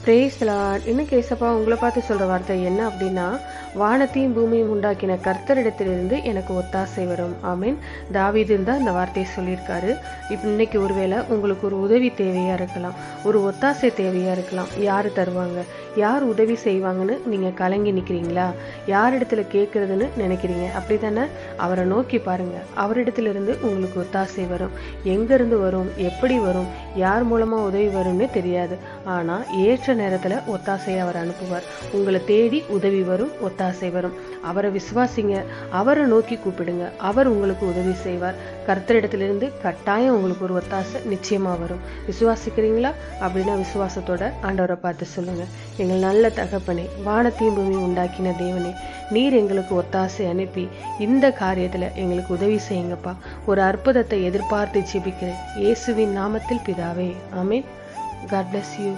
Brace Lord. இன்னைக்கு ஏசப்பா உங்களை பார்த்து சொல்ற வார்த்தை என்ன அப்படின்னா, வானத்தையும் பூமியும் உண்டாக்கின கர்த்தரிடத்திலிருந்து எனக்கு ஒத்தாசை வரும். ஆமீன். தாவீது தான் இந்த வார்த்தையை சொல்லியிருக்காரு. இப்போ இன்னைக்கு ஒருவேளை உங்களுக்கு ஒரு உதவி தேவையா இருக்கலாம், ஒரு ஒத்தாசை தேவையா இருக்கலாம். யாரு தருவாங்க, யார் உதவி செய்வாங்கன்னு நீங்க கலங்கி நிக்கிறீங்களா? யார் இடத்துல கேட்கறதுன்னு நினைக்கிறீங்க, அப்படித்தானே? அவரை நோக்கி பாருங்க. அவரிடத்திலிருந்து உங்களுக்கு ஒத்தாசை வரும். எங்க இருந்து வரும், எப்படி வரும், யார் மூலமா உதவி வரும்னு தெரியாது. ஆனா ஏற்ற நேரத்துல ஒத்தாசையை அவர் அனுப்புவார். உங்களை தேடி உதவி வரும், ஒத்தாசை வரும். அவரை விசுவாசிங்க, அவரை நோக்கி கூப்பிடுங்க, அவர் உங்களுக்கு உதவி செய்வார். கர்த்தரிடத்திலிருந்து கட்டாயம் உங்களுக்கு ஒரு ஒத்தாசை நிச்சயமா வரும். விசுவாசிக்கிறீங்களா? அப்படின்னா விசுவாசத்தோட ஆண்டவரை பார்த்து சொல்லுங்க, எங்கள் நல்ல தகப்பனே, வானத்தையும் பூமியும் உண்டாக்கின தேவனே, நீர் எங்களுக்கு ஒத்தாசை அனுப்பி இந்த காரியத்துல எங்களுக்கு உதவி செய்யுங்கப்பா. ஒரு அற்புதத்தை எதிர்பார்த்து ஜெபிக்கிறேன் இயேசுவின் நாமத்தில் பிதாவே, ஆமென். God bless you.